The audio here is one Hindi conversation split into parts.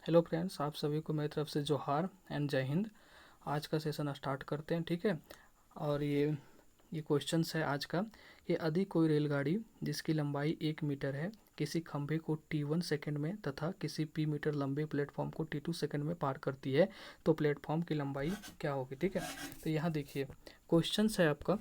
हेलो फ्रेंड्स, आप सभी को मेरी तरफ से जोहार एंड जय हिंद। आज का सेशन स्टार्ट करते हैं, ठीक है। और ये क्वेश्चंस है आज का कि यदि कोई रेलगाड़ी जिसकी लंबाई 1 मीटर है किसी खंभे को T1 सेकंड में तथा किसी P मीटर लंबे प्लेटफॉर्म को T2 सेकंड में पार करती है तो प्लेटफॉर्म की लंबाई क्या होगी, ठीक है। तो यहाँ देखिए क्वेश्चंस है आपका।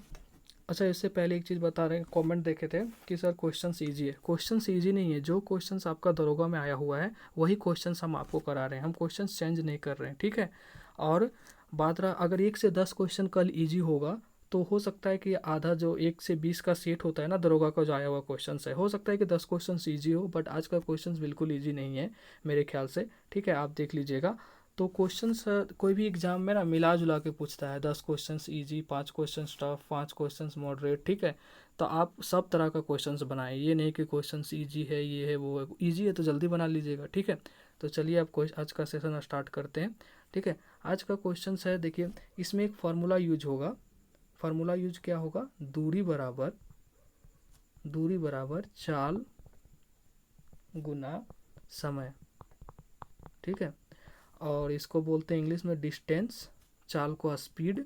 अच्छा, इससे पहले एक चीज़ बता रहे हैं, कमेंट देखे थे कि सर क्वेश्चंस इजी है। क्वेश्चंस इजी नहीं है, जो क्वेश्चंस आपका दरोगा में आया हुआ है वही क्वेश्चंस हम आपको करा रहे हैं, हम क्वेश्चंस चेंज नहीं कर रहे हैं, ठीक है। और बात रहा अगर 1 से 10 क्वेश्चन कल इजी होगा तो हो सकता है कि आधा जो 1 से 20 का सेट होता है ना दरोगा का जो आया हुआ क्वेश्चन है, हो सकता है कि 10 क्वेश्चन ईजी हो, बट आज का क्वेश्चन बिल्कुल ईजी नहीं है मेरे ख्याल से, ठीक है। आप देख लीजिएगा। तो क्वेश्चंस कोई भी एग्जाम में ना मिला जुला के पूछता है, 10 questions easy, 5 questions tough, 5 questions moderate, ठीक है। तो आप सब तरह का क्वेश्चंस बनाए, ये नहीं कि क्वेश्चंस इजी है, ये है वो है। इजी है तो जल्दी बना लीजिएगा, ठीक है। तो चलिए आप आज का सेशन स्टार्ट करते हैं, ठीक है। आज का क्वेश्चन है, देखिए इसमें एक फार्मूला यूज होगा। फार्मूला यूज क्या होगा? दूरी बराबर चाल गुना समय, ठीक है। और इसको बोलते हैं इंग्लिश में डिस्टेंस, चाल को स्पीड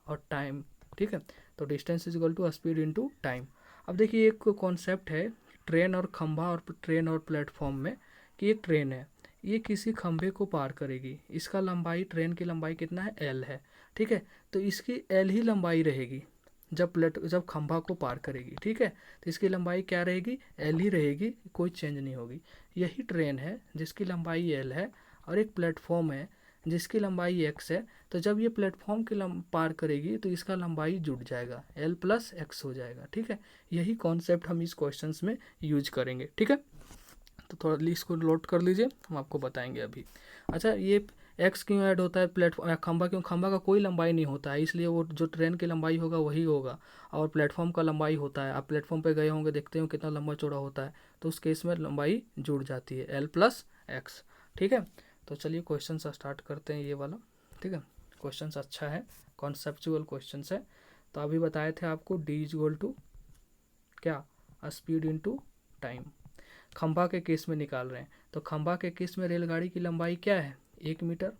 और टाइम, ठीक है। तो distance is equal to speed into time. अब देखिए एक कॉन्सेप्ट है ट्रेन और खंभा और ट्रेन और प्लेटफॉर्म में, कि एक ट्रेन है, ये किसी खंभे को पार करेगी, इसका लंबाई, ट्रेन की लंबाई कितना है? एल है, ठीक है। तो इसकी एल ही लंबाई रहेगी जब खंभा को पार करेगी, ठीक है। तो इसकी लंबाई क्या रहेगी? एल ही रहेगी, कोई चेंज नहीं होगी। यही ट्रेन है जिसकी लंबाई एल है और एक प्लेटफॉर्म है जिसकी लंबाई एक्स है। तो जब ये प्लेटफॉर्म की पार करेगी तो इसका लंबाई जुड़ जाएगा, एल प्लस एक्स हो जाएगा, ठीक है। यही कॉन्सेप्ट हम इस क्वेश्चन में यूज करेंगे, ठीक है। तो थोड़ा इसको नोट कर लीजिए, हम आपको बताएंगे अभी। अच्छा, ये एक्स क्यों ऐड होता है प्लेटफॉर्म खंभा क्यों? खंभा का कोई लंबाई नहीं होता है, इसलिए वो जो ट्रेन की लंबाई होगा वही होगा। और प्लेटफॉर्म का लंबाई होता है, आप प्लेटफॉर्म पे गए होंगे, देखते हो कितना लंबा चौड़ा होता है, तो उस केस में लंबाई जुड़ जाती है, एल प्लस एक्स, ठीक है। तो चलिए क्वेश्चन स्टार्ट करते हैं ये वाला, ठीक है। क्वेश्चन अच्छा है, कॉन्सेप्चुअल क्वेश्चन है। तो अभी बताए थे आपको डी इज इक्वल टू क्या? Speed into time. खंभा के केस में निकाल रहे हैं, तो खंभा के केस में रेलगाड़ी की लंबाई क्या है? 1 मीटर।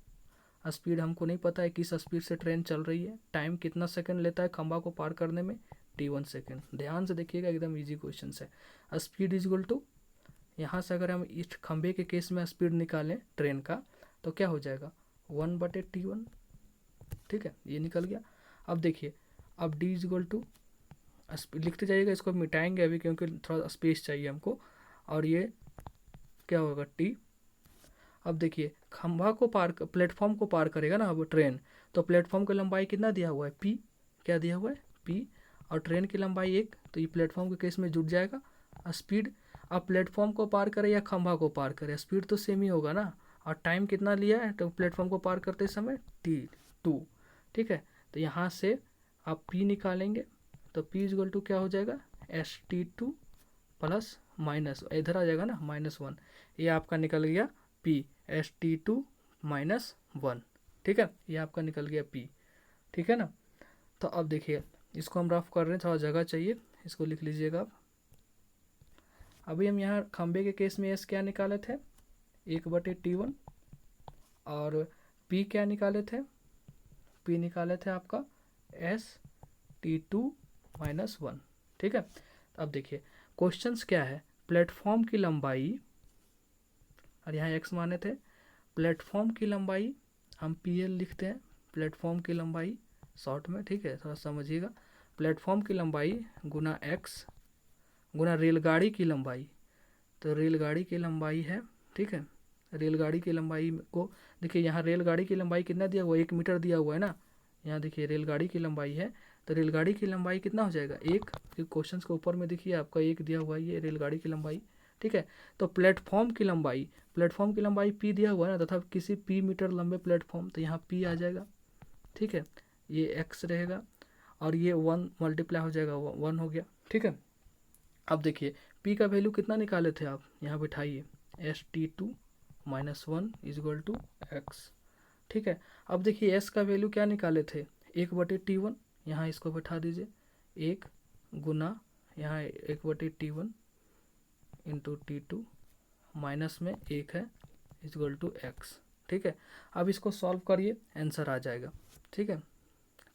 स्पीड हमको नहीं पता है किस स्पीड से ट्रेन चल रही है। टाइम कितना सेकंड लेता है खंभा को पार करने में? T1 second. ध्यान से देखिएगा, एकदम इजी क्वेश्चन है। स्पीड इज इक्वल टू, यहाँ से अगर हम इस खंभे के केस में स्पीड निकालें ट्रेन का तो क्या हो जाएगा? 1/T1, ठीक है, ये निकल गया। अब देखिए, अब डी इज इक्वल टू, लिखते जाइएगा, इसको मिटाएंगे अभी क्योंकि थोड़ा स्पेस चाहिए हमको। और ये क्या होगा? टी। अब देखिए खंभा को पार, प्लेटफॉर्म को पार करेगा ना अब ट्रेन, तो प्लेटफॉर्म की लंबाई कितना दिया हुआ है? पी। क्या दिया हुआ है? पी। और ट्रेन की लंबाई 1, तो ये प्लेटफॉर्म के केस में जुड़ जाएगा। स्पीड, अब प्लेटफॉर्म को पार करे या खंभा को पार करे, स्पीड तो सेम ही होगा ना। और टाइम कितना लिया है तो प्लेटफॉर्म को पार करते समय? T2, ठीक है। तो यहाँ से आप पी निकालेंगे, तो पी इक्वल टू क्या हो जाएगा? ST2 प्लस माइनस, इधर आ जाएगा ना -1, ये आपका निकल गया पी। ST2 - 1, ठीक है, ये आपका निकल गया पी, ठीक है ना। तो अब देखिए इसको हम रफ कर रहे हैं, थोड़ा जगह चाहिए, इसको लिख लीजिएगा आप। अभी हम यहाँ खंबे के केस में एस क्या निकाले थे? 1/T1। और पी क्या निकाले थे? पी निकाले थे आपका ST2 - 1, ठीक है। अब देखिए क्वेश्चंस क्या है, प्लेटफॉर्म की लंबाई, और यहाँ एक्स माने थे, प्लेटफॉर्म की लंबाई हम PL लिखते हैं, प्लेटफॉर्म की लंबाई शॉर्ट में, ठीक है, थोड़ा समझिएगा। प्लेटफॉर्म की लंबाई गुना एक्स गुना रेलगाड़ी की लंबाई, तो रेलगाड़ी की लंबाई है, ठीक है। रेलगाड़ी की लंबाई को देखिए, यहाँ रेलगाड़ी की लंबाई कितना दिया हुआ है? 1 मीटर दिया हुआ है ना। यहाँ देखिए रेलगाड़ी की लंबाई है, तो रेलगाड़ी की लंबाई कितना हो जाएगा? 1, क्वेश्चन के ऊपर में देखिए आपका 1 दिया हुआ है, ये रेलगाड़ी की लंबाई, ठीक है। तो प्लेटफॉर्म की लंबाई, प्लेटफॉर्म की लंबाई पी दिया हुआ है ना, तथा किसी पी मीटर लंबे प्लेटफॉर्म, तो यहाँ पी आ जाएगा, ठीक है। ये एक्स रहेगा और ये 1 मल्टीप्लाई हो जाएगा, 1 हो गया, ठीक है। अब देखिए पी का वैल्यू कितना निकाले थे आप? यहाँ बिठाइए, ST2 - 1 is equal to X, ठीक है। अब देखिए एस का वैल्यू क्या निकाले थे? 1/T1, यहाँ इसको बैठा दीजिए, 1 गुना यहाँ 1/T1 इंटू T2, माइनस में 1 है, इक्वल टू एक्स। ठीक है, अब इसको सॉल्व करिए, आंसर आ जाएगा। ठीक है,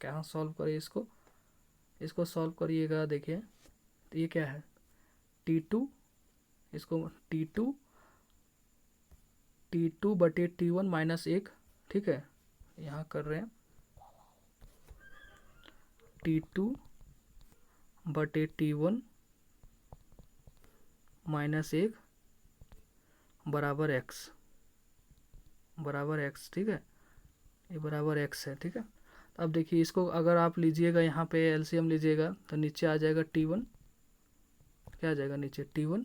क्या सॉल्व करिए इसको, इसको सॉल्व करिएगा। देखिए तो ये क्या है, T2, इसको T2 बटे T1 माइनस 1। ठीक है, यहाँ कर रहे हैं T2 बटे T1 माइनस 1 बराबर एक्स, बराबर एक्स। ठीक है, ये बराबर एक्स है। ठीक है, अब देखिए इसको अगर आप लीजिएगा, यहाँ पे एलसीएम लीजिएगा तो नीचे आ जाएगा T1, क्या आ जाएगा नीचे T1,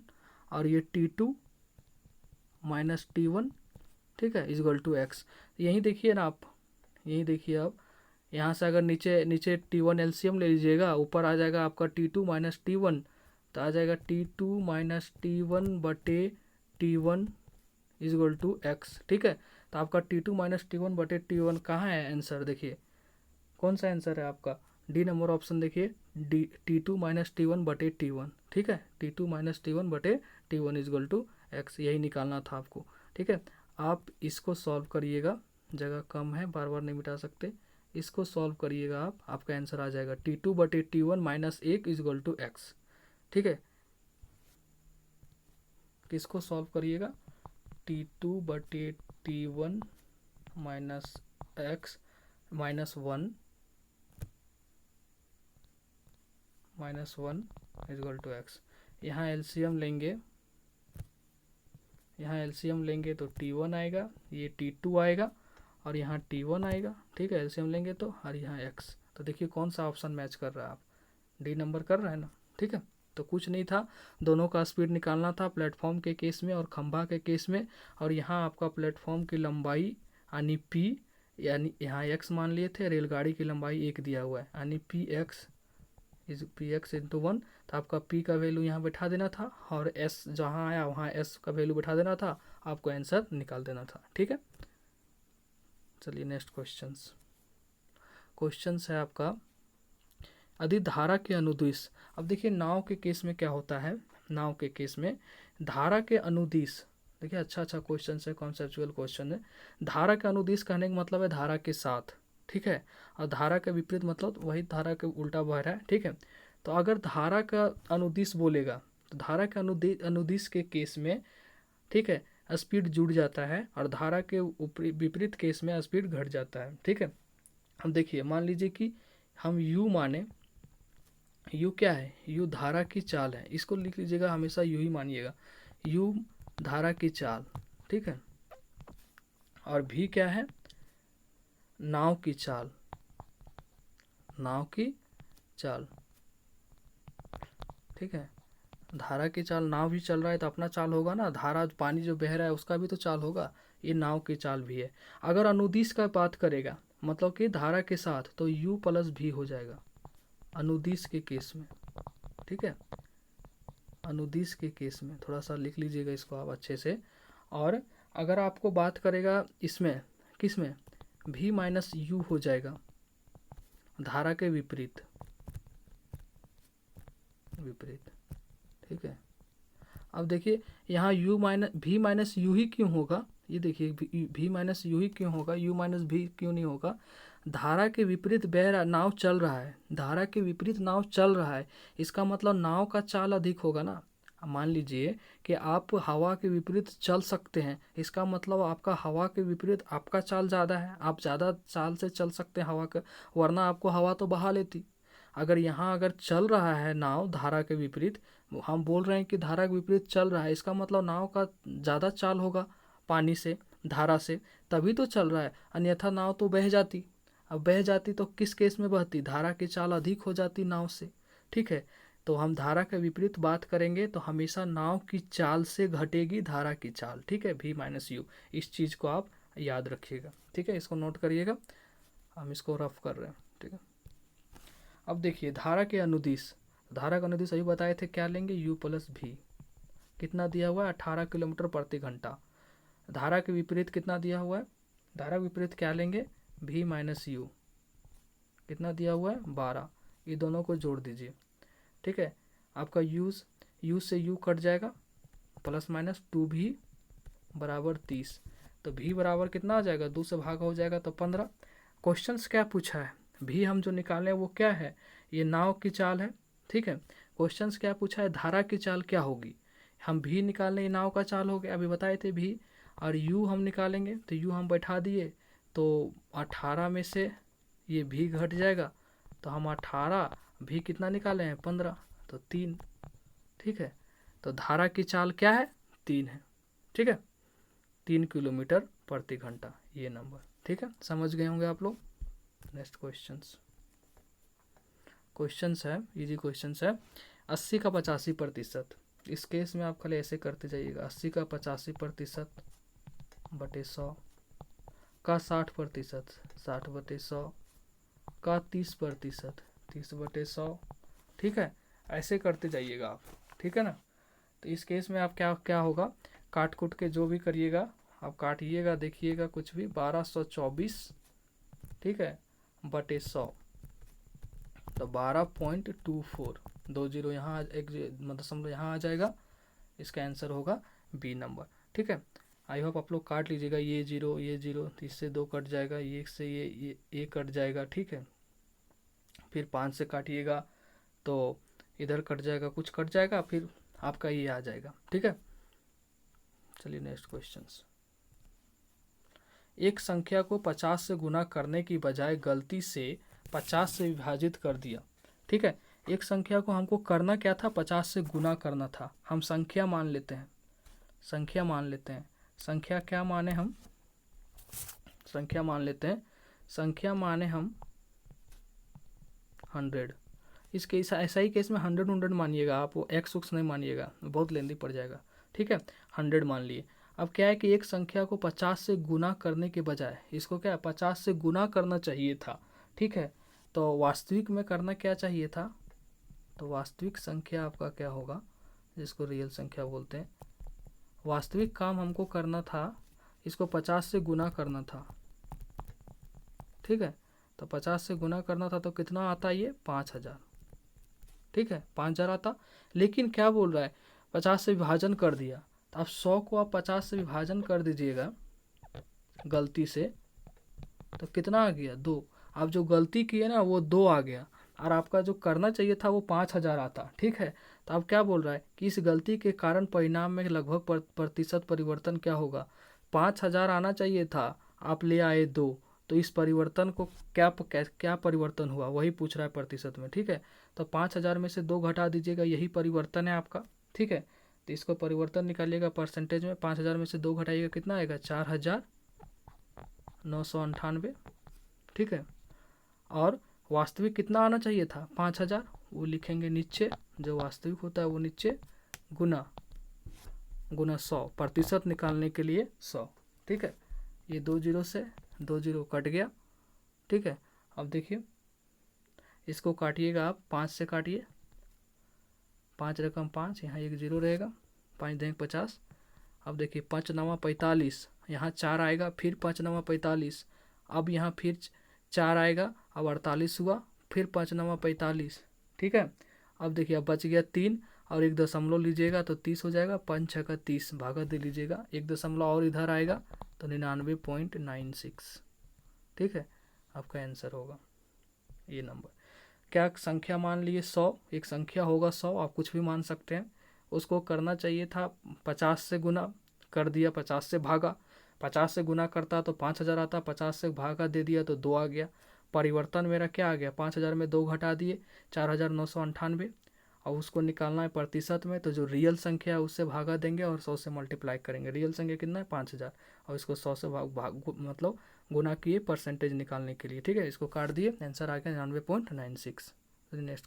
और ये T2 माइनस T1, ठीक है, इजगल टू एक्स। यही देखिए ना आप, यही देखिए आप, यहाँ से अगर नीचे नीचे T1 एलसीएम ले लीजिएगा, ऊपर आ जाएगा आपका T2 माइनस T1, तो आ जाएगा T2 माइनस T1 बटे T1 इजगल टू एक्स। ठीक है, तो आपका T2 माइनस T1 बटे T1 कहाँ है आंसर, देखिए कौन सा आंसर है आपका, डी नंबर ऑप्शन देखिए, डी T2 माइनस T1 बटे T1। ठीक है, T2 माइनस T1 बटे T1 इजगल टू एक्स, यही निकालना था आपको। ठीक है, आप इसको सॉल्व करिएगा, जगह कम है, बार बार नहीं मिटा सकते, इसको सॉल्व करिएगा आप, आपका आंसर आ जाएगा T2 बटे T1 minus 1 is equal to X. ठीक है, किसको सॉल्व करिएगा, T2 बटे T1 minus X minus 1 is equal to X. यहाँ एलसीएम लेंगे, यहाँ एलसीएम लेंगे तो T1 आएगा, ये T2 आएगा और यहाँ T1 आएगा। ठीक है, एलसीएम लेंगे तो, और यहाँ x, तो देखिए कौन सा ऑप्शन मैच कर रहा है, आप डी नंबर कर रहे हैं ना। ठीक है, तो कुछ नहीं था, दोनों का स्पीड निकालना था प्लेटफॉर्म के केस में और खंभा के केस में। और यहाँ आपका प्लेटफॉर्म की लंबाई यानी p, यानी यहाँ x मान लिए थे, रेलगाड़ी की लंबाई 1 दिया हुआ है, यानी पी एक्स इंटू 1, तो आपका p का वैल्यू यहाँ बैठा देना था, और s जहाँ आया वहाँ s का वैल्यू बैठा देना था, आपको आंसर निकाल देना था। ठीक है, चलिए नेक्स्ट क्वेश्चंस है आपका, अधिधारा के अनुदिश। अब देखिए नाव के केस में क्या होता है, नाव के केस में धारा के अनुदिश, देखिए अच्छा क्वेश्चन है, कॉन्सेप्चुअल क्वेश्चन है। धारा के अनुदिश कहने का मतलब है धारा के साथ। ठीक है, और धारा के विपरीत मतलब वही धारा के उल्टा बह रहा है। ठीक है, तो अगर धारा का अनुदिश बोलेगा तो धारा के अनुदिश के केस में, ठीक है, स्पीड जुड़ जाता है, और धारा के विपरीत केस में स्पीड घट जाता है। ठीक है, हम देखिए मान लीजिए कि हम u माने, u क्या है, u धारा की चाल है, इसको लिख लीजिएगा, हमेशा u ही मानिएगा, u धारा की चाल। ठीक है, और v क्या है, नाव की चाल, नाव की चाल। ठीक है, धारा की चाल, नाव भी चल रहा है तो अपना चाल होगा ना, धारा पानी जो बह रहा है उसका भी तो चाल होगा, ये नाव की चाल भी है। अगर अनुदिश का बात करेगा, मतलब कि धारा के साथ, तो u प्लस v हो जाएगा अनुदिश के केस में। ठीक है, अनुदिश के केस में थोड़ा सा लिख लीजिएगा इसको आप अच्छे से। और अगर आपको बात करेगा इसमें, किस में, v माइनस यू हो जाएगा धारा के विपरीत, ठीक है, अब देखिए यहाँ v माइनस यू ही क्यों होगा, ये देखिए v माइनस यू ही क्यों होगा, u माइनस v क्यों नहीं होगा, धारा के विपरीत बह रहा, नाव चल रहा है, धारा के विपरीत नाव चल रहा है, इसका मतलब नाव का चाल अधिक होगा ना। मान लीजिए कि आप हवा के विपरीत चल सकते हैं, इसका मतलब आपका हवा के विपरीत आपका चाल ज़्यादा है, आप ज़्यादा चाल से चल सकते हैं हवा का, वरना आपको हवा तो बहा लेती। अगर यहाँ अगर चल रहा है नाव धारा के विपरीत, हम बोल रहे हैं कि धारा के विपरीत चल रहा है, इसका मतलब नाव का ज़्यादा चाल होगा पानी से, धारा से, तभी तो चल रहा है, अन्यथा नाव तो बह जाती। अब बह जाती तो किस केस में बहती, धारा की चाल अधिक हो जाती नाव से। ठीक है, तो हम धारा के विपरीत बात करेंगे तो हमेशा नाव की चाल से घटेगी धारा की चाल। ठीक है, v माइनस यू, इस चीज़ को आप याद रखिएगा। ठीक है, इसको नोट करिएगा, हम इसको रफ कर रहे हैं। ठीक है, अब देखिए धारा के अनुदिश, धारा का अनुदिश अभी बताए थे, क्या लेंगे, u प्लस v, कितना दिया हुआ है 18 किलोमीटर प्रति घंटा। धारा के विपरीत कितना दिया हुआ है, धारा के विपरीत क्या लेंगे, v माइनस यू, कितना दिया हुआ है 12, ये दोनों को जोड़ दीजिए। ठीक है, आपका u से u कट जाएगा, प्लस माइनस 2v बराबर 30, तो भी बराबर कितना आ जाएगा, 2 से भागा हो जाएगा तो 15। क्वेश्चन क्या पूछा है, भी हम जो निकाले वो क्या है, ये नाव की चाल है, ठीक है। क्वेश्चन क्या पूछा है, धारा की चाल क्या होगी, हम भी निकालने, ये नाव का चाल हो गया, अभी बताए थे भी, और यू हम निकालेंगे तो यू हम बैठा दिए, तो 18 में से ये भी घट जाएगा, तो हम 18 भी कितना निकाले हैं 15, तो 3, ठीक है। तो धारा की चाल क्या है, 3 है, ठीक है, 3 किलोमीटर प्रति घंटा, ये नंबर, ठीक है। समझ गए होंगे आप लोग। नेक्स्ट क्वेश्चंस है, इजी क्वेश्चंस है। 80 का 85%, इस केस में आप खाली ऐसे करते जाइएगा, 80 का 85% बटे 100 का 60%, 60 बटे 100 का 30%, 30 बटे 100, ठीक है। ऐसे करते जाइएगा आप, ठीक है ना। तो इस केस में आप क्या क्या होगा, काट कूट के जो भी करिएगा आप काटिएगा, देखिएगा कुछ भी 1224, ठीक है, बटे 100, तो 12.24, 2 जीरो यहाँ एक मतलब यहाँ आ जाएगा, इसका आंसर होगा बी नंबर, ठीक है। आई होप आप लोग काट लीजिएगा, ये जीरो ये जीरो, इससे 2 कट जाएगा, ये से ये कट जाएगा, ठीक है। फिर 5 से काटिएगा तो इधर कट जाएगा, कुछ कट जाएगा, फिर आपका ये आ जाएगा, ठीक है। चलिए नेक्स्ट क्वेश्चंस। एक संख्या को 50 से गुना करने की बजाय गलती से 50 से विभाजित कर दिया, ठीक है। एक संख्या को हमको करना क्या था, 50 से गुना करना था, हम संख्या मान लेते हैं, संख्या मान लेते हैं, संख्या क्या माने हम, संख्या मान लेते हैं, संख्या माने हम 100, इस केस ऐसा ही केस में 100 मानिएगा आप, वो एक्स उक्स नहीं मानिएगा, बहुत लेंदी पड़ जाएगा, ठीक है। 100 मान लिए। अब क्या है कि एक संख्या को 50 से गुना करने के बजाय इसको क्या 50 से गुना करना चाहिए था, ठीक है। तो वास्तविक में करना क्या चाहिए था, तो वास्तविक संख्या आपका क्या होगा, जिसको रियल संख्या बोलते हैं, वास्तविक काम हमको करना था, इसको 50 से गुना करना था, ठीक है। तो 50 से गुना करना था तो कितना आता ये 5000, ठीक है, 5000 आता। लेकिन क्या बोल रहा है, 50 से विभाजन कर दिया, तो आप 100 को आप 50 से विभाजन कर दीजिएगा गलती से, तो कितना आ गया 2, आप जो गलती किए ना वो 2 आ गया, और आपका जो करना चाहिए था वो 5000 आता, ठीक है। तो अब क्या बोल रहा है कि इस गलती के कारण परिणाम में लगभग प्रतिशत परिवर्तन क्या होगा, 5000 आना चाहिए था, आप ले आए 2, तो इस परिवर्तन को क्या परिवर्तन हुआ वही पूछ रहा है प्रतिशत में, ठीक है। तो 5000 में से 2 घटा दीजिएगा, यही परिवर्तन है आपका, ठीक है। तो इसको परिवर्तन निकालिएगा परसेंटेज में, 5000 में से 2 घटाइएगा कितना आएगा 4998, ठीक है। और वास्तविक कितना आना चाहिए था 5000, वो लिखेंगे नीचे, जो वास्तविक होता है वो नीचे, गुना 100, प्रतिशत निकालने के लिए 100, ठीक है। ये 2 जीरो से 2 जीरो कट गया, ठीक है। अब देखिए इसको काटिएगा आप, 5 से काटिए, 5 रकम 5, यहाँ एक जीरो रहेगा, 5 देंगे 50। अब देखिए 5 9 45, यहाँ 4 आएगा, फिर 5 9 45, अब यहाँ फिर 4 आएगा, अब 48 हुआ, फिर 5 9 45, ठीक है। अब देखिए अब बच गया 3, और 1 दशमलव लीजिएगा तो 30 हो जाएगा, 5 6 का 30, भागा दे लीजिएगा, 1 दशमलव और इधर आएगा तो 99.96, ठीक है, आपका आंसर होगा ये नंबर। क्या संख्या मान लिए 100, एक संख्या होगा 100, आप कुछ भी मान सकते हैं, उसको करना चाहिए था 50 से गुना, कर दिया, 50 से भागा, 50 से गुना करता तो 5000 आता, 50 से भागा दे दिया तो 2 आ गया, परिवर्तन मेरा क्या आ गया, 5000 में 2 घटा दिए 4998, और उसको निकालना है प्रतिशत में, तो जो रियल संख्या है उससे भागा देंगे और 100 से मल्टीप्लाई करेंगे, रियल संख्या कितना है 5000, और इसको 100 से मतलब गुना किए परसेंटेज निकालने के लिए, ठीक है। इसको काट दिए, आंसर आ गया 99.96। नेक्स्ट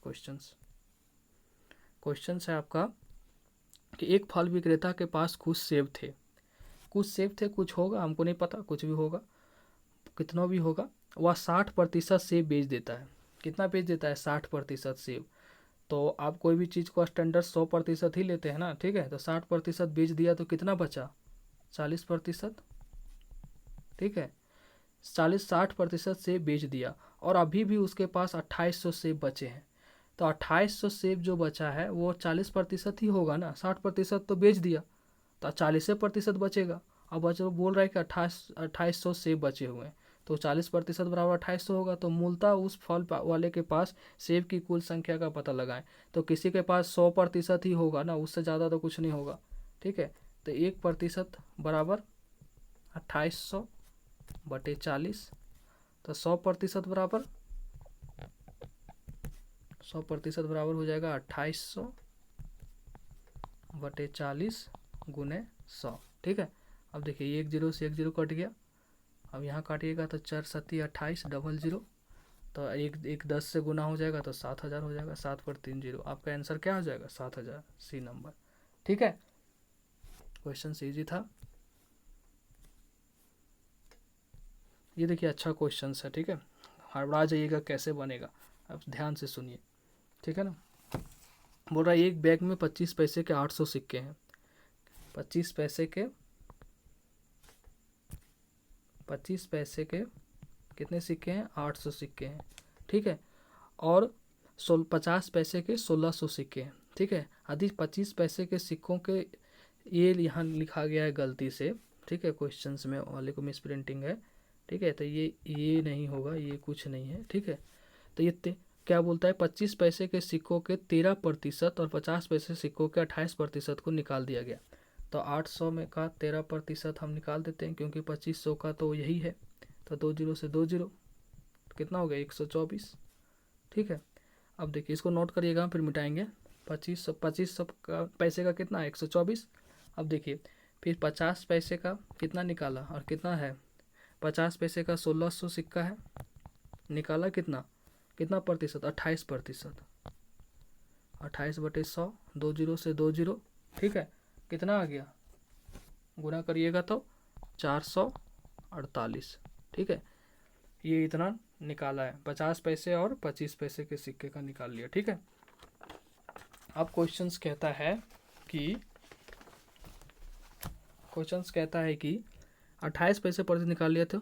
क्वेश्चन है आपका कि एक फल विक्रेता के पास कुछ सेब थे, कुछ होगा, हमको नहीं पता, कुछ भी होगा, कितना भी होगा, वह 60% सेब बेच देता है, कितना बेच देता है 60% सेब। तो आप कोई भी चीज़ को स्टैंडर्ड 100% ही लेते हैं ना, ठीक है। तो 60% बेच दिया तो कितना बचा 40%, ठीक है। 60% सेब बेच दिया, और अभी भी उसके पास 2800 सेब बचे हैं, तो 2800 सेब जो बचा है वो 40% ही होगा ना, 60% तो बेच दिया तो 40% बचेगा, अब बच्चों बोल रहा है कि 2800 सेब बचे हुए हैं, तो 40% बराबर 2800 होगा। तो मूलतः उस फल वाले के पास सेब की कुल संख्या का पता लगाएं। तो किसी के पास 100% ही होगा ना, उससे ज़्यादा तो कुछ नहीं होगा, ठीक है। तो 1% बराबर 2800 बटे 40, तो 100% बराबर 100% बराबर हो जाएगा 2800 बटे 40 गुने 100, ठीक है। अब देखिए 1 जीरो से 1 जीरो कट गया, अब यहाँ काटिएगा तो 4×7=28 डबल जीरो, तो एक एक 10 से गुना हो जाएगा तो 7000 हो जाएगा, 7 पर 3 जीरो, आपका आंसर क्या हो जाएगा 7000, सी नंबर, ठीक है। क्वेश्चन इजी था, ये देखिए अच्छा क्वेश्चन है, ठीक है। हड़बड़ा जाइएगा कैसे बनेगा, अब ध्यान से सुनिए, ठीक है ना। बोल रहा है एक बैग में 25 पैसे के 800 सिक्के हैं, 25 पैसे के 25 पैसे के कितने सिक्के हैं, 800 सिक्के हैं, ठीक है। और 50 पैसे के 1600 सिक्के हैं, ठीक है। यदि 25 पैसे के सिक्कों के, ये यहाँ लिखा गया है गलती से, ठीक है, क्वेश्चंस में वाले को मिस प्रिंटिंग है, ठीक है। तो ये नहीं होगा, ये कुछ नहीं है, ठीक है। तो ये क्या बोलता है, 25 पैसे के सिक्कों के 13% और 50 पैसे सिक्कों के 28% को निकाल दिया गया। तो 800 में का 13% हम निकाल देते हैं, क्योंकि 2500 का तो यही है, तो 2 जीरो से 2 जीरो, कितना हो गया 124, ठीक है। अब देखिए इसको नोट करिएगा, फिर मिटाएंगे। 25 का पैसे का कितना है 124। अब देखिए फिर 50 पैसे का कितना निकाला, और कितना है 50 पैसे का 1600 सिक्का है, निकाला कितना कितना प्रतिशत 28%, 28/100, 2 जीरो से 2 जीरो, ठीक है। कितना आ गया, गुना करिएगा तो 448, ठीक है। ये इतना निकाला है, 50 पैसे और 25 पैसे के सिक्के का निकाल लिया, ठीक है। अब क्वेश्चंस कहता है कि 28 पैसे प्रतिशत निकाल लिया था,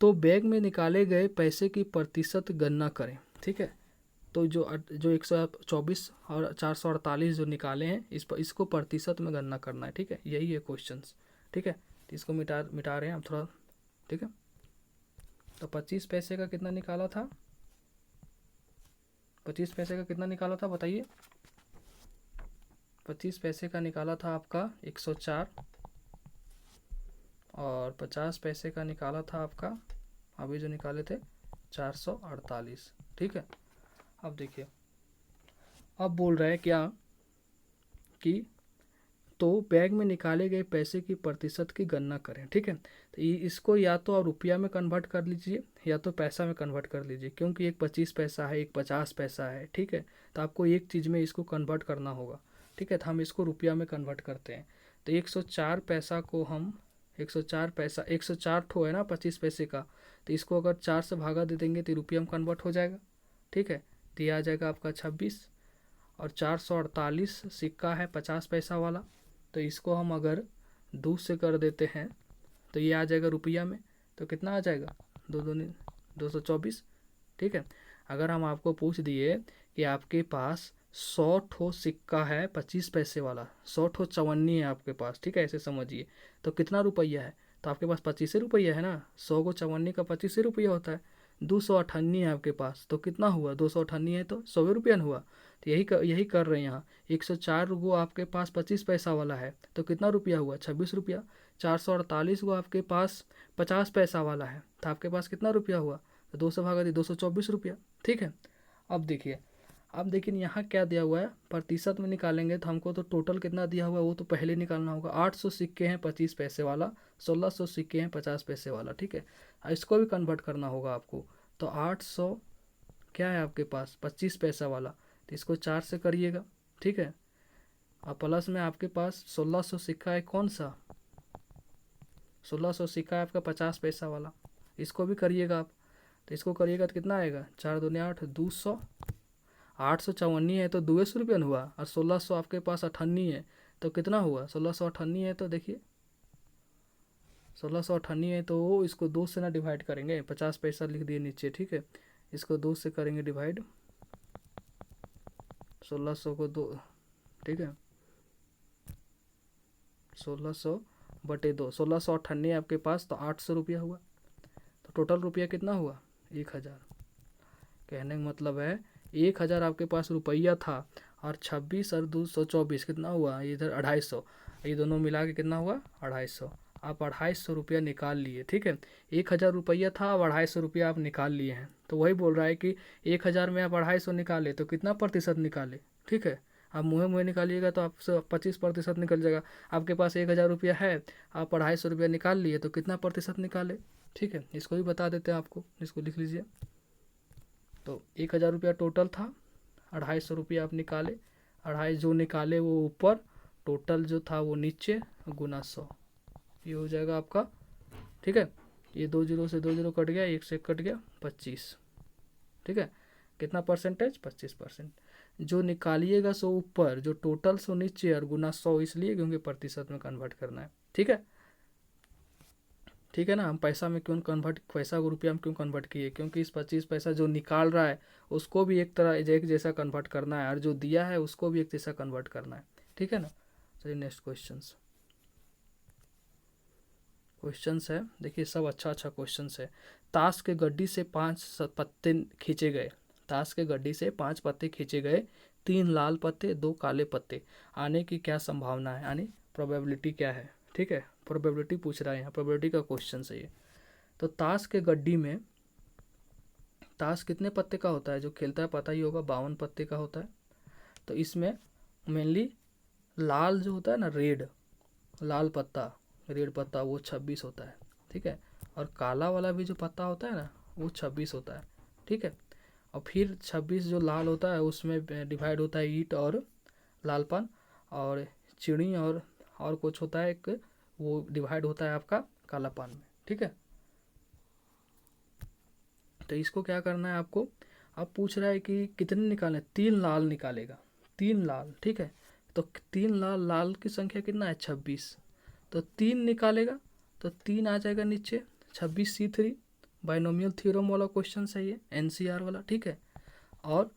तो बैग में निकाले गए पैसे की प्रतिशत गणना करें, ठीक है। तो जो 124 और 448 जो निकाले हैं, इसको प्रतिशत में गणना करना है, ठीक है। यही है क्वेश्चंस, ठीक है। तो इसको मिटा रहे हैं आप थोड़ा, ठीक है। तो 25 पैसे का कितना निकाला था, 25 पैसे का कितना निकाला था बताइए। 25 पैसे का निकाला था आपका 104, और 50 पैसे का निकाला था आपका, अभी जो निकाले थे 448, ठीक है। अब देखिए, अब बोल रहा है क्या कि तो बैग में निकाले गए पैसे की प्रतिशत की गणना करें, ठीक है। तो इसको या तो आप रुपया में कन्वर्ट कर लीजिए, या तो पैसा में कन्वर्ट कर लीजिए, क्योंकि एक 25 पैसा है, एक 50 पैसा है, ठीक है। तो आपको एक चीज़ में इसको कन्वर्ट करना होगा, ठीक है। तो हम इसको रुपया में कन्वर्ट करते हैं। तो 104 पैसा को हम 104 पैसा 104 ठो है ना 25 पैसे का, तो इसको अगर 4 से भागा दे देंगे तो रुपया में कन्वर्ट हो जाएगा, ठीक है। तो यह आ जाएगा आपका 26, और 448 सिक्का है 50 पैसा वाला, तो इसको हम अगर 2 से कर देते हैं तो ये आ जाएगा रुपया में, तो कितना आ जाएगा 224, ठीक है। अगर हम आपको पूछ दिए कि आपके पास 100 ठो सिक्का है 25 पैसे वाला, 100 ठो चवन्नी है आपके पास, ठीक है, ऐसे समझिए, तो कितना रुपया है, तो आपके पास 25 रुपया है ना, 100 को चवन्नी का 25 रुपया होता है, 298 है आपके पास, तो कितना हुआ 298 है तो 100 रुपया हुआ। तो यही कर रहे हैं यहाँ, 104 गो आपके पास 25 पैसा वाला है, तो कितना रुपया हुआ 26 रुपया। 448 गो आपके पास 50 पैसा वाला है, तो आपके पास कितना रुपया हुआ, तो 2 से भागा दी 224 रुपया, ठीक है। अब देखिए यहाँ क्या दिया हुआ है, प्रतिशत में निकालेंगे तो हमको तो टोटल कितना दिया हुआ है वो तो पहले निकालना होगा। 800 सिक्के हैं 25 पैसे वाला, 1600 सिक्के हैं 50 पैसे वाला, ठीक है। इसको भी कन्वर्ट करना होगा आपको। तो 800 क्या है आपके पास 25 पैसा वाला, तो इसको 4 से करिएगा, ठीक है। और प्लस में आपके पास 1600 सिक्का है, कौन सा 1600 सिक्का है आपका 50 पैसा वाला, इसको भी करिएगा आप। तो इसको करिएगा तो कितना आएगा 4 दूनी 8, 200, 854 है तो 200 रुपया हुआ, और 1600 आपके पास 98 है तो कितना हुआ 1698 है, तो देखिए 1698 है तो इसको 2 से ना डिवाइड करेंगे, 50 पैसा लिख दिए नीचे, ठीक है। इसको 2 से करेंगे डिवाइड, 1600 को 2, ठीक है, 1600 बटे 2, 1698 आपके पास, तो 800 रुपया हुआ। तो टोटल रुपया कितना हुआ? 1000। कहने का मतलब है 1000 आपके पास रुपया था, और 26 और 224 कितना हुआ? इधर 250, ये दोनों मिला के कितना हुआ? 250। आप 250 रुपया निकाल लिए, ठीक है। 1000 रुपया था, अब 250 रुपया आप निकाल लिए हैं। तो वही बोल रहा है कि 1000 में आप 250 निकाले तो कितना प्रतिशत निकाले, ठीक है। आप मुँहे मुँहे निकालिएगा तो आपसे 25% निकल जाएगा। आपके पास 1000 रुपया है, आप 250 रुपया निकाल लिए तो कितना प्रतिशत निकाले, ठीक है। इसको भी बता देते हैं आपको, इसको लिख लीजिए। तो 1000 रुपया टोटल था, 250 रुपया आप निकाले, 250 जो निकाले वो ऊपर, टोटल जो था वो नीचे, गुना 100, ये हो जाएगा आपका, ठीक है। ये 2 जीरो से 2 जीरो कट गया, 1 से कट गया, 25, ठीक है। कितना परसेंटेज? 25%। जो निकालिएगा सो ऊपर, जो टोटल सो नीचे, और गुना 100 इसलिए क्योंकि प्रतिशत में कन्वर्ट करना है, ठीक है। ठीक है ना। हम पैसा में क्यों कन्वर्ट, पैसा को रुपया में क्यों कन्वर्ट किए? क्योंकि इस 25 पैसा जो निकाल रहा है उसको भी एक तरह एक जैसा कन्वर्ट करना है, और जो दिया है उसको भी एक जैसा कन्वर्ट करना है, ठीक है ना। चलिए नेक्स्ट क्वेश्चंस है, देखिए सब अच्छा क्वेश्चंस है। ताश के गड्डी से 5 पत्ते खींचे गए, ताश के गड्डी से 5 पत्ते खींचे गए, 3 लाल पत्ते 2 काले पत्ते आने की क्या संभावना है, यानी प्रोबेबिलिटी क्या है, ठीक है। प्रोबेबिलिटी पूछ रहा है यहाँ, प्रोबेबिलिटी का क्वेश्चन है ये। तो ताश के गड्डी में, ताश कितने पत्ते का होता है? जो खेलता है पता ही होगा, 52 पत्ते का होता है। तो इसमें मेनली लाल जो होता है ना, रेड, लाल पत्ता, रेड पत्ता, वो 26 होता है, ठीक है। और काला वाला भी जो पत्ता होता है ना, वो 26 होता है, ठीक है। और फिर 26 जो लाल होता है उसमें डिवाइड होता है ईंट और लालपन, और चिड़ी और कुछ होता है एक, वो डिवाइड होता है आपका कालापन में, ठीक है। तो इसको क्या करना है आपको? अब पूछ रहा है कि कितने निकालें? 3 लाल निकालेगा, 3 लाल, ठीक है। तो 3 लाल, लाल की संख्या कितना है? 26। तो 3 निकालेगा तो 3 आ जाएगा नीचे, 26C3, बाइनोमियल थ्योरम वाला क्वेश्चन है ये, NCR वाला, ठीक है। और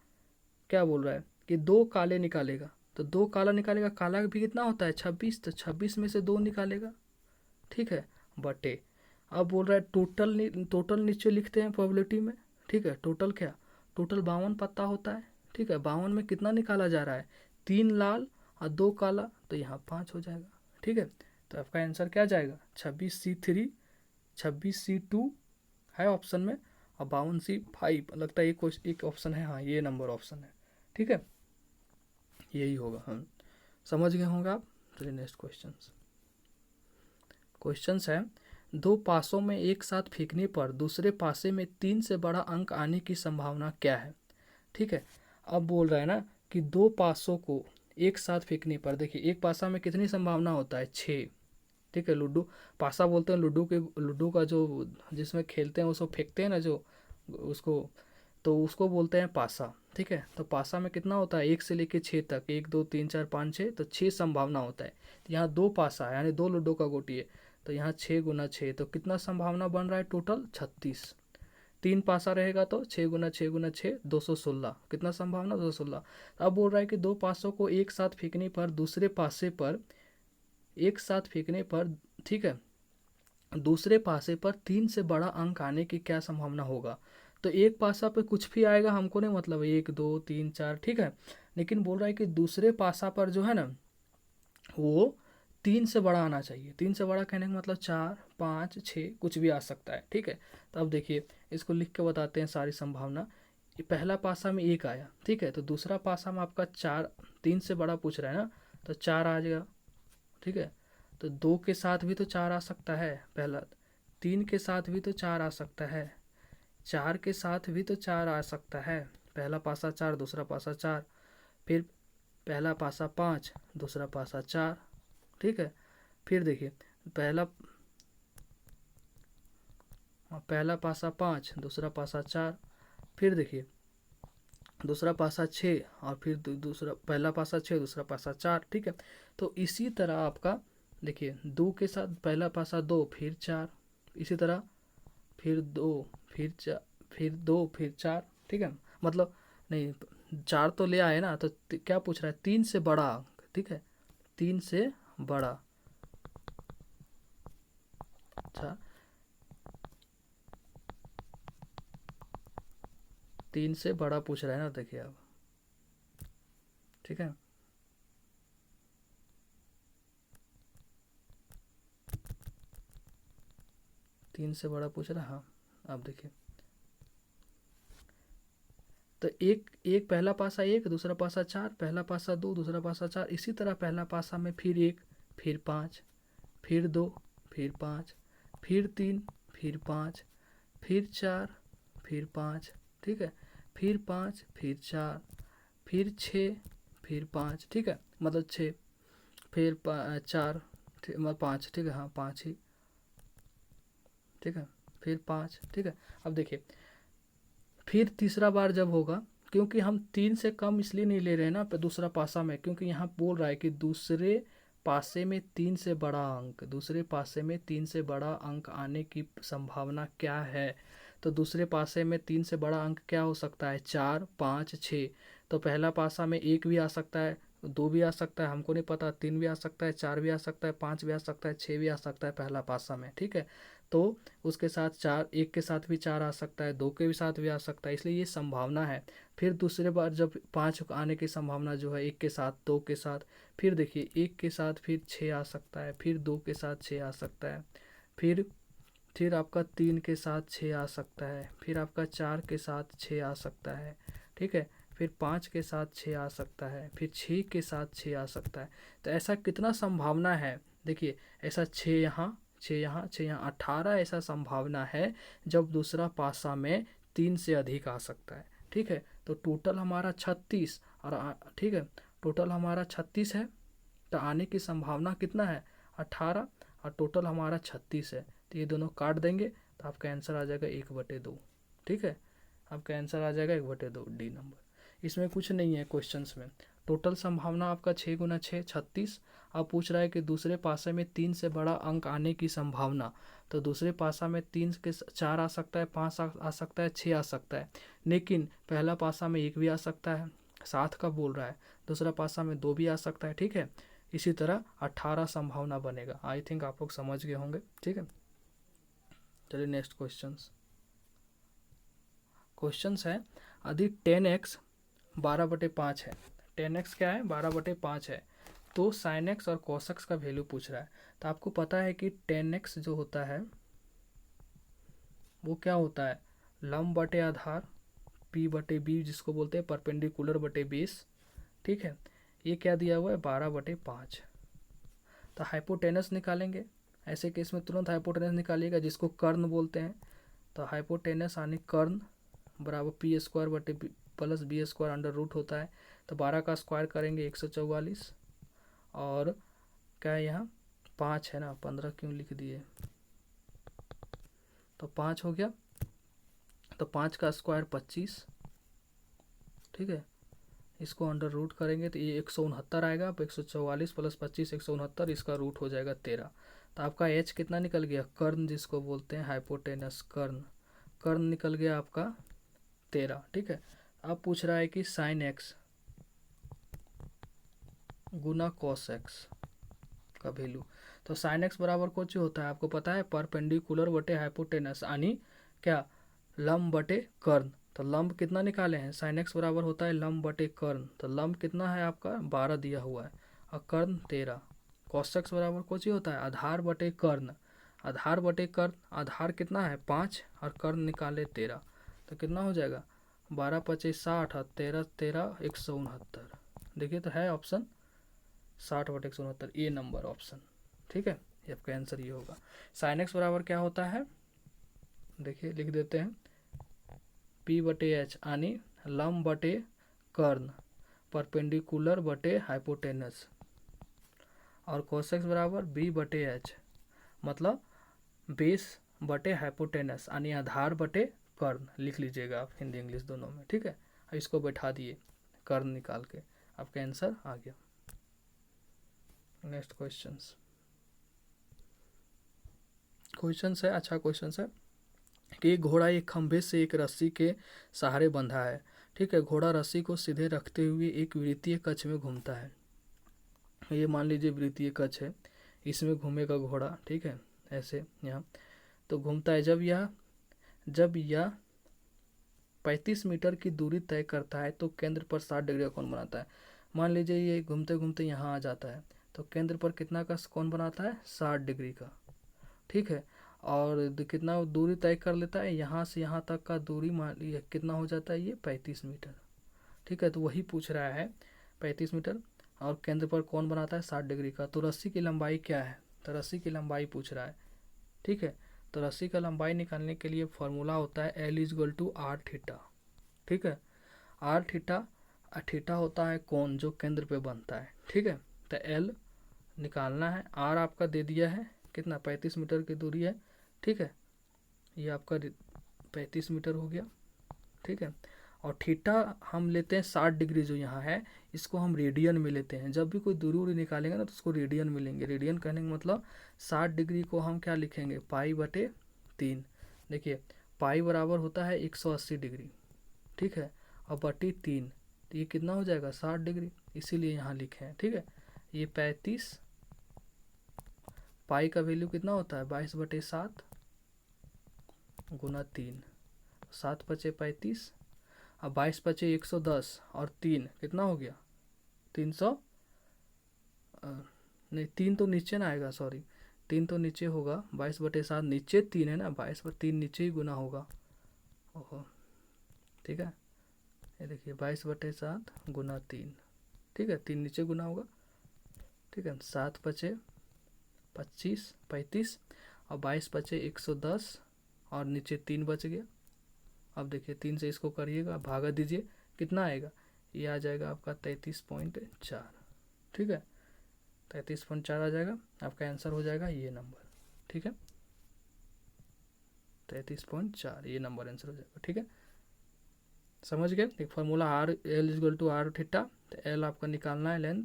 क्या बोल रहा है कि 2 काले निकालेगा, तो 2 काला निकालेगा, काला भी कितना होता है? 26, तो 26 में से 2 निकालेगा, ठीक है, बटे। अब बोल रहा है टोटल नीचे लिखते हैं प्रोबेबिलिटी में, ठीक है। टोटल क्या? टोटल 52 पत्ता होता है, ठीक है। 52 में कितना निकाला जा रहा है? 3 लाल और 2 काला, तो यहाँ 5 हो जाएगा, ठीक है। तो आपका आंसर क्या जाएगा? 26C3, 26C2 है ऑप्शन में, और 52C5 लगता है एक ऑप्शन है, हाँ ये नंबर ऑप्शन है, ठीक है, यही होगा। हम समझ गए होंगे आप। चलिए नेक्स्ट क्वेश्चंस है, 2 पासों में एक साथ फेंकने पर दूसरे पासे में 3 से बड़ा अंक आने की संभावना क्या है, ठीक है। अब बोल रहा है ना कि 2 पासों को एक साथ फेंकने पर, देखिए एक पासा में कितनी संभावना होता है? 6, ठीक है। लूडो पासा बोलते हैं, लूडो का जो जिसमें खेलते हैं उसको फेंकते हैं ना, जो उसको, तो उसको बोलते हैं पासा, ठीक है। तो पासा में कितना होता है? 1 से लेके 6 तक, 1 2 3 4 5 6, तो 6 संभावना होता है। तो यहाँ 2 पासा है, यानी 2 लूडो का गोटी है, तो यहाँ 6 गुना 6, तो कितना संभावना बन रहा है टोटल? 36। 3 पासा रहेगा तो 6 गुना 6 गुना 6, 216, कितना संभावना? 216। अब बोल रहा है कि 2 पासों को एक साथ फेंकने पर दूसरे पासे पर, एक साथ फेंकने पर, ठीक है, दूसरे पासे पर 3 से बड़ा अंक आने की क्या संभावना होगा। तो एक पासा पे कुछ भी आएगा, हमको नहीं मतलब 1 2 3 4, ठीक है। लेकिन बोल रहा है कि दूसरे पासा पर जो है ना, वो 3 से बड़ा आना चाहिए। 3 से बड़ा कहने का मतलब 4 5 6 कुछ भी आ सकता है, ठीक है। तो अब देखिए इसको लिख के बताते हैं सारी संभावना। ये पहला पासा में 1 आया, ठीक है। तो दूसरा पासा में आपका 4, 3 से बड़ा पूछ रहा है ना, तो 4 आ जाएगा, ठीक है। तो 2 के साथ भी तो 4 आ सकता है पहला, 3 के साथ भी तो 4 आ सकता है, 4 के साथ भी तो 4 आ सकता है। पहला पासा 4, दूसरा पासा 4, फिर पहला पासा 5, दूसरा पासा 4, ठीक है। फिर देखिए पहला पासा 5, दूसरा पासा 4, फिर देखिए दूसरा पासा 6, और फिर दूसरा, पहला पासा 6, दूसरा पासा 4, ठीक है। तो इसी तरह आपका देखिए 2 के साथ पहला पासा 2, फिर 4, इसी तरह फिर 2, फिर 4, फिर 2, फिर 4, ठीक है। मतलब नहीं, 4 तो ले आए ना, तो क्या पूछ रहा है? 3 से बड़ा अंक, ठीक है, 3 से बड़ा, था 3 से बड़ा पूछ रहा है ना, देखिए अब, ठीक है। तीन से बड़ा पूछ रहा है, हाँ। अब देखिए, तो एक एक पहला पासा एक, दूसरा पासा चार, पहला पासा दो, दूसरा पासा चार, इसी तरह पहला पासा में फिर एक, फिर पाँच, फिर दो, फिर पाँच, फिर तीन, फिर पाँच, फिर चार, फिर पाँच, ठीक है, फिर पाँच, फिर चार, फिर छः, फिर पाँच, ठीक है, मतलब छः, फिर चार, मतलब पाँच, ठीक है, हाँ पाँच ही, ठीक है, फिर पाँच, ठीक है। अब देखिए, फिर तीसरा बार जब होगा, क्योंकि हम तीन से कम इसलिए नहीं ले रहे हैं ना दूसरा पासा में, क्योंकि यहाँ बोल रहा है कि दूसरे पासे में तीन से बड़ा अंक, दूसरे पासे में तीन से बड़ा अंक आने की संभावना क्या है। तो दूसरे पासे में तीन से बड़ा अंक क्या हो सकता है, चार, पाँच, छः। तो पहला पासा में एक भी आ सकता है, दो भी आ सकता है, हमको नहीं पता, तीन भी आ सकता है, चार भी आ सकता है, पाँच भी आ सकता है, छः भी आ सकता है पहला पासा में, ठीक है। तो उसके साथ चार, एक के साथ भी चार आ सकता है, दो के भी साथ भी आ सकता है, इसलिए ये संभावना है। फिर दूसरे बार जब पाँच आने की संभावना जो है, एक के साथ, दो के साथ, फिर देखिए एक के साथ फिर छः आ सकता है, फिर दो के साथ छः आ सकता है, फिर आपका तीन के साथ छः आ सकता है, फिर आपका चार के साथ छः आ सकता है, ठीक है, फिर पाँच के साथ छः आ सकता है, फिर छः के साथ छः आ सकता है। तो ऐसा कितना संभावना है, देखिए ऐसा छः यहाँ, छः यहाँ, छः यहाँ, 18 ऐसा संभावना है जब दूसरा पासा में तीन से अधिक आ सकता है, ठीक है। तो टोटल हमारा 36, और ठीक है, टोटल हमारा 36 है, तो आने की संभावना कितना है, 18, और टोटल हमारा 36 है। तो ये दोनों काट देंगे तो आपका आंसर आ जाएगा 1/2, ठीक है, आपका आंसर आ जाएगा 1/2, डी नंबर। इसमें कुछ नहीं है क्वेश्चंस में। टोटल संभावना आपका 6 × 6 36। अब पूछ रहा है कि दूसरे पासे में तीन से बड़ा अंक आने की संभावना। तो दूसरे पासा में तीन के चार आ सकता है, पाँच आ सकता है, छः आ सकता है, लेकिन पहला पासा में एक भी आ सकता है, 7 का बोल रहा है, दूसरा पासा में दो भी आ सकता है, ठीक है। इसी तरह 18 संभावना बनेगा। आई थिंक आप लोग समझ गए होंगे, ठीक है। चलिए नेक्स्ट क्वेश्चंस है, यदि 10x 12/5 है, 10x क्या है, 12/5 है, तो sin x और cos x का वैल्यू पूछ रहा है। तो आपको पता है कि 10x जो होता है वो क्या होता है, लंब बटे आधार, P/B जिसको बोलते हैं परपेंडिकुलर बटे बेस, ठीक है। ये क्या दिया हुआ है, 12/5। तो हाइपोटेनस निकालेंगे, ऐसे केस में तुरंत हाइपोटेनस निकालिएगा, जिसको कर्ण बोलते हैं। तो हाइपोटेनस यानी कर्ण बराबर P² plus B² under root होता है। तो 12 का स्क्वायर करेंगे 144, और क्या है यहाँ 5 है ना, 15 क्यों लिख दिए, तो 5 हो गया। तो 5 का स्क्वायर 25, ठीक है, इसको अंडर रूट करेंगे तो ये 169 आएगा। अब 144 प्लस 25 169, इसका रूट हो जाएगा 13। तो आपका एच कितना निकल गया, कर्ण जिसको बोलते हैं हाइपोटेनस, कर्ण निकल गया आपका 13, ठीक है। अब पूछ रहा है कि साइन एक्स गुना कॉस एक्स का वैल्यू। तो साइन एक्स बराबर कुछ होता है, आपको पता है, परपेंडिकुलर बटे हाइपोटेनस, यानी क्या, लंब बटे कर्ण। तो लंब कितना निकाले हैं, साइन एक्स बराबर होता है लंब बटे कर्ण। तो लंब कितना है आपका 12 दिया हुआ है, और कर्ण 13। कॉस एक्स बराबर कुछ ही होता है आधार बटे कर्ण, आधार बटे कर्ण, आधार कितना है 5 और कर्ण निकाले 13। तो कितना हो जाएगा 12 × 25 60 और 13 13 169। देखिए तो है ऑप्शन 60/169, ए नंबर ऑप्शन, ठीक है। ये आपका आंसर ये होगा। साइन एक्स बराबर क्या होता है, देखिए लिख देते हैं, P/H यानी लंब बटे कर्ण, परपेंडिकुलर बटे हाइपोटेनस, और cos x बराबर B/H मतलब बेस बटे हाइपोटेनस यानी आधार बटे कर्ण। लिख लीजिएगा आप हिंदी इंग्लिश दोनों में, ठीक है। इसको बैठा दिए कर्ण निकाल के, आपका आंसर आ गया। नेक्स्ट क्वेश्चंस है, अच्छा क्वेश्चंस है कि एक घोड़ा एक खंभे से एक रस्सी के सहारे बंधा है, ठीक है। घोड़ा रस्सी को सीधे रखते हुए एक वृत्तीय कक्ष में घूमता है। ये मान लीजिए वृत्तीय कक्ष है, इसमें घूमेगा घोड़ा, ठीक है, ऐसे यहाँ। तो घूमता है जब यह 35 मीटर की दूरी तय करता है तो केंद्र पर 60 डिग्री का कोण बनाता है। मान लीजिए ये घूमते घूमते यहाँ आ जाता है तो केंद्र पर कितना का कोण बनाता है, 60 डिग्री का। ठीक है, और कितना दूरी तय कर लेता है, यहाँ से यहाँ तक का दूरी मान लीजिए कितना हो जाता है, ये 35 मीटर। ठीक है, तो वही पूछ रहा है 35 मीटर, और केंद्र पर कोण बनाता है 60 डिग्री का। तो रस्सी की लंबाई क्या है, तो रस्सी की लंबाई पूछ रहा है। ठीक है, तो रस्सी का लंबाई निकालने के लिए फॉर्मूला होता है L = R थीटा। ठीक है, R थीटा, थीटा होता है कोण जो केंद्र पे बनता है। ठीक है, तो L निकालना है, R आपका दे दिया है कितना, 35 मीटर की दूरी है। ठीक है, ये आपका 35 मीटर हो गया। ठीक है, और थीटा हम लेते हैं 60 डिग्री जो यहाँ है, इसको हम रेडियन में लेते हैं। जब भी कोई दूरी निकालेंगे ना तो उसको रेडियन में लेंगे। रेडियन कहने का मतलब 60 डिग्री को हम क्या लिखेंगे, पाई/3। देखिए पाई बराबर होता है 180 डिग्री। ठीक है, और बटी 3, तो ये कितना हो जाएगा, 60 डिग्री, इसीलिए यहाँ लिखे हैं। ठीक है, ये 35, पाई का वैल्यू कितना होता है, 22/7 गुना 3, 7 × 5 = 35, अब 22 × 5 = 110, और 3 कितना हो गया, 300, नहीं 3 तो नीचे ना आएगा, सॉरी 3 तो नीचे होगा, 22/7 नीचे 3 है ना, 22/3 नीचे ही गुना होगा। ओहो, ठीक है, ये देखिए 22/7 गुना 3। ठीक है, 3 नीचे गुना होगा। ठीक है, 7 × 5 = 35, और 22 × 5 = 110, और नीचे 3 बच गया। अब देखिए 3 से इसको करिएगा, भागा दीजिए, कितना आएगा, ये आ जाएगा आपका 33.4। ठीक है, 33.4 आ जाएगा, आपका आंसर हो जाएगा ये नंबर। ठीक है, 33.4 ये नंबर आंसर हो जाएगा। ठीक है, समझ गए। एक फार्मूला L = R थीटा, तो L आपका निकालना है लेंथ,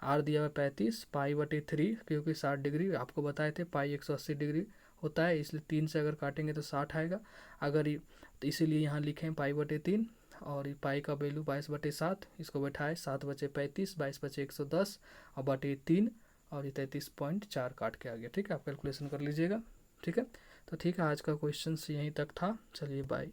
R दिया हुआ 35, पाई/3 क्योंकि 60 डिग्री आपको बताए थे, पाई 180 डिग्री होता है, इसलिए 3 से अगर काटेंगे तो 60 आएगा। अगर तो इसीलिए यहाँ लिखें पाई/3, और ये पाई का वैल्यू 22/7, इसको बैठाए 7 × 35, 22 × 110, और बटे 3, और ये 33.4 काट के आ गया। ठीक है, आप कैलकुलेशन कर लीजिएगा। ठीक है, तो ठीक है, आज का क्वेश्चन यहीं तक था। चलिए बाय।